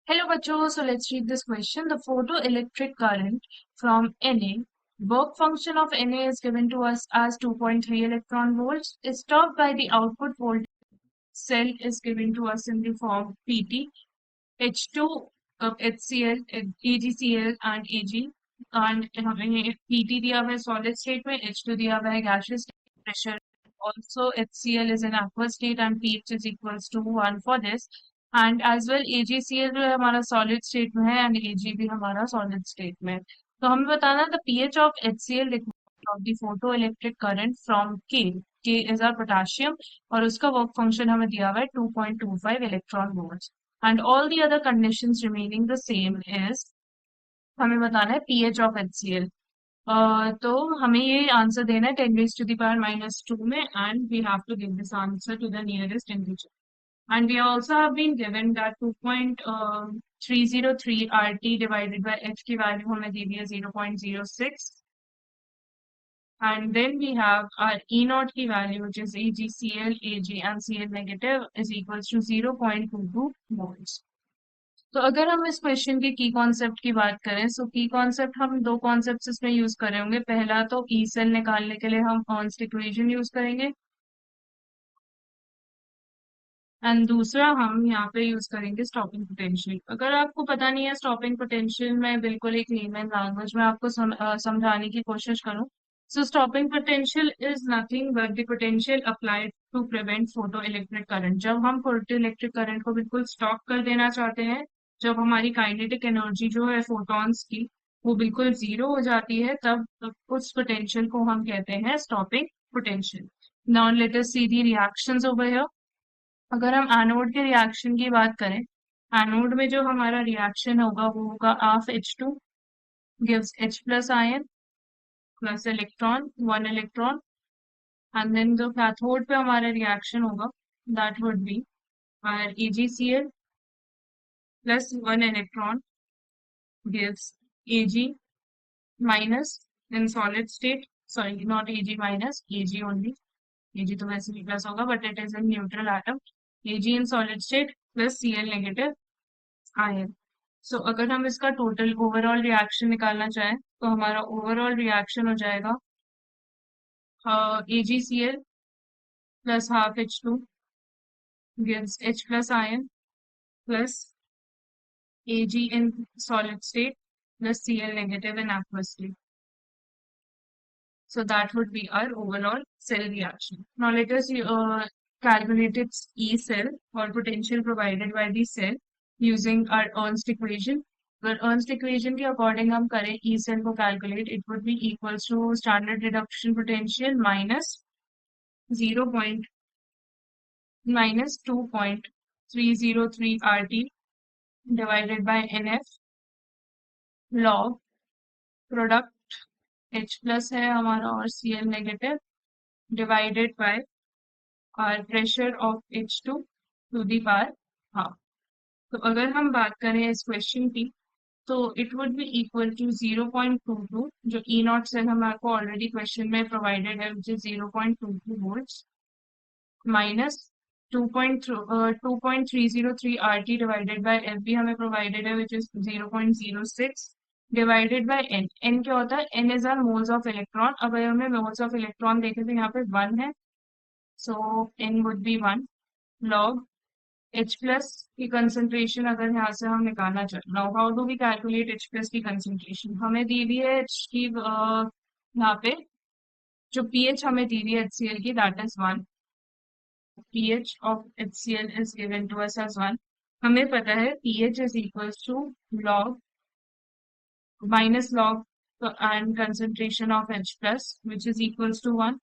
Hello, bachcho. So let's read this question. The photoelectric current from Na, work function of Na is given to us as 2.3 electron volts, is stopped by the output voltage cell is given to us in the form PT, H2, HCl, AgCl and Ag. And हमें PT दिया हुआ है solid state में, H2 दिया हुआ है gaseous state pressure. Also, HCl is in aqueous state and pH is equals to 1 for this. And as well, AgCl जो है हमारा solid state में है and Ag भी हमारा solid state में है. तो हमें बताना the pH of HCl required of the photoelectric current from K. K is our potassium और उसका work function हमें दिया हुआ है 2.25 electron volts. And all the other conditions remaining the same is हमें बताना है pH of HCl. तो हमें ये आंसर देना है 10 raised to the power minus 2 में and we have to give this answer to the nearest integer. And we also have been given that 2.303 RT divided by H की value हमें दी हुई है 0.06. And then we have our E naught की value which is AgCl, Ag and Cl negative is equals to 0.22 moles. तो अगर हम इस क्वेश्चन के की कॉन्सेप्ट की बात करें सो की कॉन्सेप्ट हम दो कॉन्सेप्ट इसमें यूज कर रहे होंगे। पहला तो ई सेल निकालने के लिए हम अर्न्स्ट इक्वेशन यूज करेंगे एंड दूसरा हम यहाँ पे यूज करेंगे स्टॉपिंग पोटेंशियल। अगर आपको पता नहीं है स्टॉपिंग पोटेंशियल, मैं बिल्कुल एक लेमन लैंग्वेज में आपको समझाने की कोशिश करूँ। So stopping potential is nothing but the potential applied to prevent photo electric current. जब हम फोटो इलेक्ट्रिक करंट को बिल्कुल स्टॉप कर देना चाहते हैं, जब हमारी काइनेटिक एनर्जी जो है फोटॉन्स की वो बिल्कुल जीरो हो जाती है, तब उस पोटेंशियल को हम कहते हैं stopping potential. Now let us see the reactions over here. अगर हम एनोड के रिएक्शन की बात करें, एनोड में जो हमारा रिएक्शन होगा वो होगा half H2 gives H plus ion plus electron 1 electron and then जो कैथोड पे हमारा रिएक्शन होगा that would be our AgCl plus 1 electron gives Ag minus in solid state, sorry not Ag minus, Ag only, Ag तो वैसे भी plus होगा but it is a neutral atom, Ag in solid state plus Cl negative आयन। So अगर हम इसका total overall reaction निकालना चाहें तो हमारा ओवरऑल रिएक्शन हो जाएगा AgCl plus half H2 gives H plus ion plus Ag in solid state plus Cl negative in aqueous state. So that would be our overall cell reaction. Now let us calculate its E cell or potential provided by the cell using our Ernst equation. अगर Ernst equation के according हम करें E cell को calculate, it would be equals to standard reduction potential minus 0. minus 2.303 RT divided by NF log product H plus है हमारा और Cl negative divided by our pressure of H2 to the power half. तो अगर हम बात करें इस question की तो it would be equal to 0.22 जो ई नॉट सेल हमारे ऑलरेडी क्वेश्चन में प्रोवाइडेड है which is 0.22 volts minus 2.303 RT divided by F भी हमें प्रोवाइडेड है which is 0.06 divided by N. N क्या होता है? N is our moles of electron. अगर हमें मोल्स ऑफ इलेक्ट्रॉन देखें तो यहाँ पे 1 है, so N would be 1 log H plus की कंसंट्रेशन अगर यहाँ से हम निकालना चाहें। Now how do we calculate H plus की कंसंट्रेशन? हमें दी हुई है H की यहाँ पे जो pH हमें दी हुई है HCl की that is 1। pH of HCl is given to us as 1। हमें पता है pH is equals to log minus log and concentration of H plus which is equals to 1।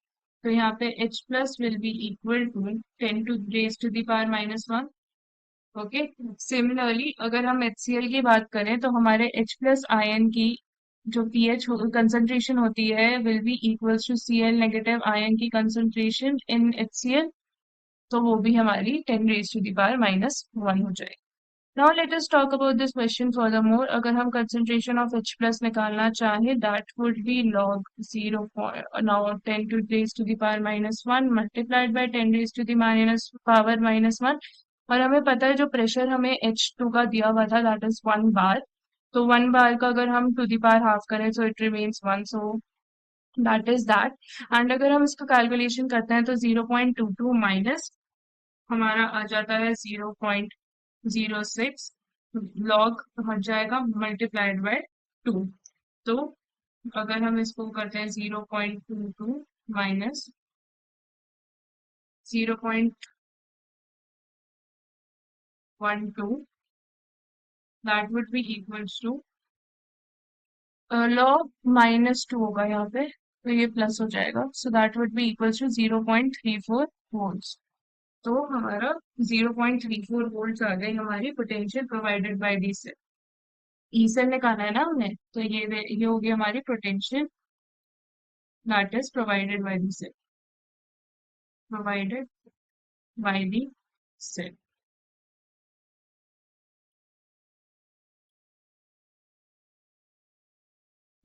तो यहाँ पे H plus will be equal to 10 to raised to the power minus 1। Okay, similarly अगर हम HCl की बात करें तो हमारे H प्लस आयन की जो pH कंसंट्रेशन होती है will be equals to Cl negative ion की कंसंट्रेशन इन HCl, तो वो भी हमारी 10 raised to the power minus 1 हो जाएगी। Now let us talk about this question furthermore। अगर हम concentration of H plus निकालना चाहें that would be log 0. Now 10 to raised to the power minus 1 multiplied by 10 raised to the power minus 1 और हमें पता है जो प्रेशर हमें H2 का दिया हुआ था दैट इज 1 बार। तो 1 बार का अगर हम टू द पावर हाफ करें so it remains 1, so that is that. And अगर हम इसको कैलकुलेशन करते हैं तो 0.22 माइनस हमारा आ जाता है 0.06 लॉग हट जाएगा मल्टीप्लाइड बाय 2। तो अगर हम इसको करते हैं 0.22 minus 0.12 that would be equals to log -2 होगा यहाँ पे, तो ये प्लस हो जाएगा, so that would be equals to 0.34 volts. तो हमारा 0.34 वोल्ट्स आ गई हमारी potential provided by the cell. E cell निकाला है ना हमने, तो ये होगी हमारी potential that is provided by the cell, provided by the cell.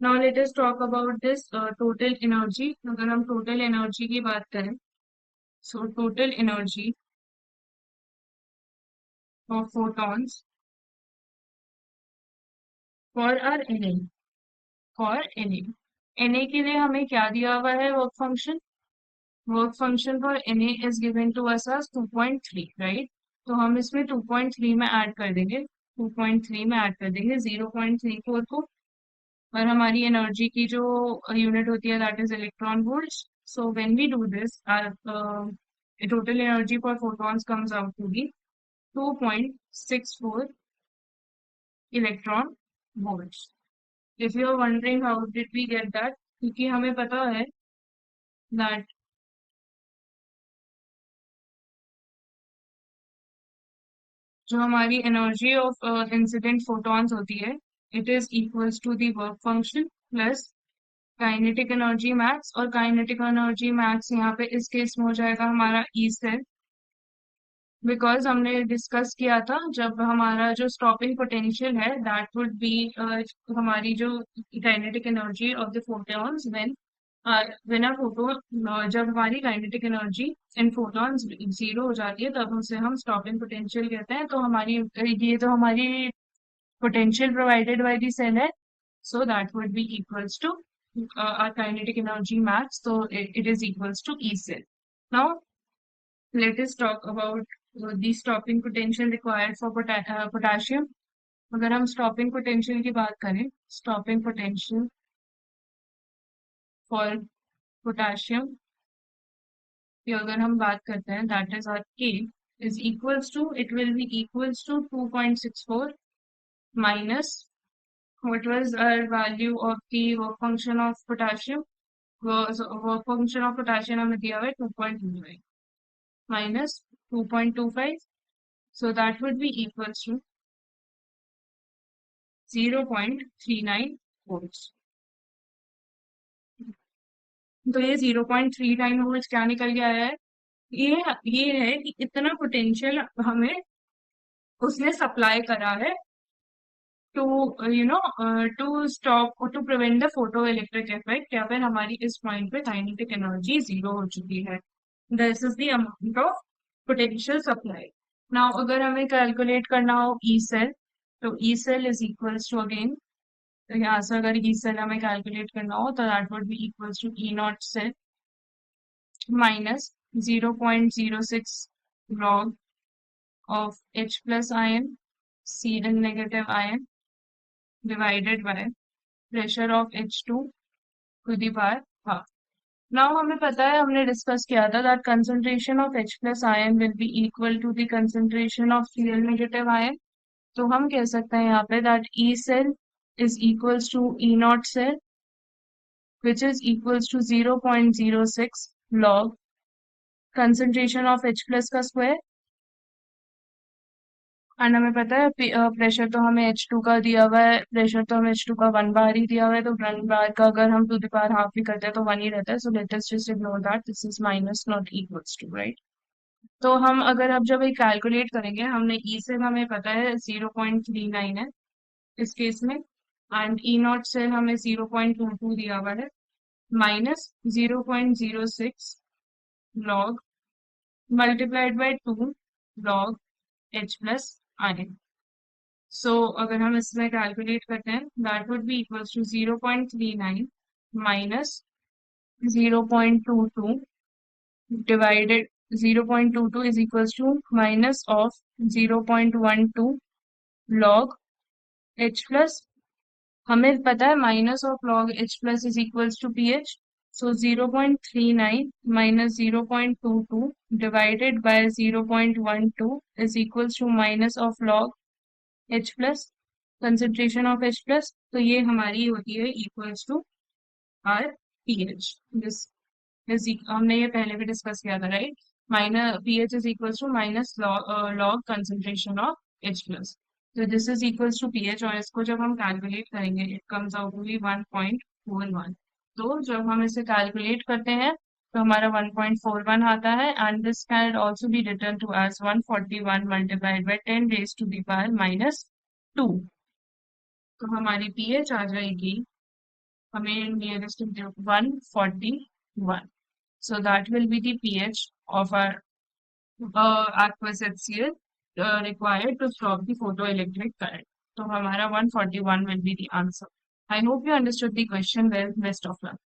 Now let us talk about this total energy. अगर हम टोटल एनर्जी की बात करें, so total energy of photons for our N, for N के लिए हमें क्या दिया हुआ है work function. Work function for N is given to us as 2.3, right. तो हम इसमें 2.3 में ऐड कर देंगे, 2.3 में ऐड कर देंगे 0.34 को। और हमारी एनर्जी की जो यूनिट होती है that is electron volts. So when we do this our total energy for photons comes out to be 2.64 electron volts. If you are wondering how did we get that, क्योंकि हमें पता है that जो हमारी energy of incident photons होती है it is equals to the work function plus kinetic energy max. और kinetic energy max यहाँ पे इस केस में हो जाएगा हमारा ई सेल, बिकॉज हमने डिस्कस किया था जब हमारा जो स्टॉपिंग पोटेंशियल है दैट वुड बी हमारी जो kinetic energy of the photons when when a photo, जब हमारी kinetic energy in photons zero हो जाती है तब उसे हम स्टॉपिंग पोटेंशियल कहते हैं। तो हमारी ये तो हमारी potential provided by the cell है, so that would be equals to our kinetic energy max, so it is equals to E cell. Now let us talk about the stopping potential required for potassium। अगर हम stopping potential की बात करें, stopping potential for potassium की अगर हम बात करते हैं that is our K is equals to, it will be equals to 2.64 minus what was our value of the work function of potassium। Work function of potassium हमें दिया हुआ है 2.25 minus 2.25, so that would be equals to 0.39 volts. तो ये 0.39 volts क्या निकल के आया है, ये है कि इतना पोटेंशियल हमें उसने सप्लाई करा है to to stop to prevent the photoelectric effect, या फिर हमारी इस पॉइंट पे काइनेटिक एनर्जी जीरो हो चुकी है। This is the amount of potential supply. Now अगर हमें कैलकुलेट करना हो ई सेल, तो E cell is equals to again, तो यहाँ से अगर ई सेल हमें कैलकुलेट करना हो तो that would be equals to E naught cell minus 0.06 log of H plus ion Cl negative ion divided by pressure of H2 to the power half। Now हमें पता है, हमने डिस्कस किया था that concentration of H plus ion will be equal to the concentration of Cl negative ion. तो हम कह सकते हैं यहाँ पे that E cell is equals to E naught cell which is equals to 0.06 log concentration of H plus का square. And हमें पता है प्रेशर तो हमें H2 का दिया हुआ है, प्रेशर तो हमें H2 का 1 बार ही दिया हुआ है, तो 1 बार का अगर हम टू द पावर हाफ भी करते हैं तो 1 ही रहता है, so let us just ignore that, this is minus not equals to, right. तो हम अगर अब जब ये कैलकुलेट करेंगे, हमने ई से हमें पता है 0.39 है इस केस में, एंड ई नॉट से हमें 0.22 दिया हुआ है minus 0.06 log multiplied by 2 log H plus ion. So अगर हम इसमें कैलकुलेट करते हैं that would be equals to 0.39 minus 0.22 divided 0.22 is equals to minus of 0.12 log H plus. हमें पता है minus of log H plus is equals to pH. So 0.39 minus 0.22 divided by 0.12 is equals to minus of log H plus, concentration of H plus. तो ये हमारी होती है equals to our pH. This हमने ये पहले भी डिस्कस किया था right. Minus pH is equals to minus log concentration of H plus. तो this is equals to pH और इसको जब हम कैलकुलेट करेंगे it comes out to be 1.41. तो जब हम इसे कैलकुलेट करते हैं तो हमारा 1.41 आता है and this can also be written to as 141 multiplied by 10 raise to the power minus 2. तो हमारी पीएच आ जाएगी हमें nearest 141. So that will be the pH of our aqueous HCl required to stop the photoelectric current. So हमारा 141 will be the answer. I hope you understood the question well. Best of luck.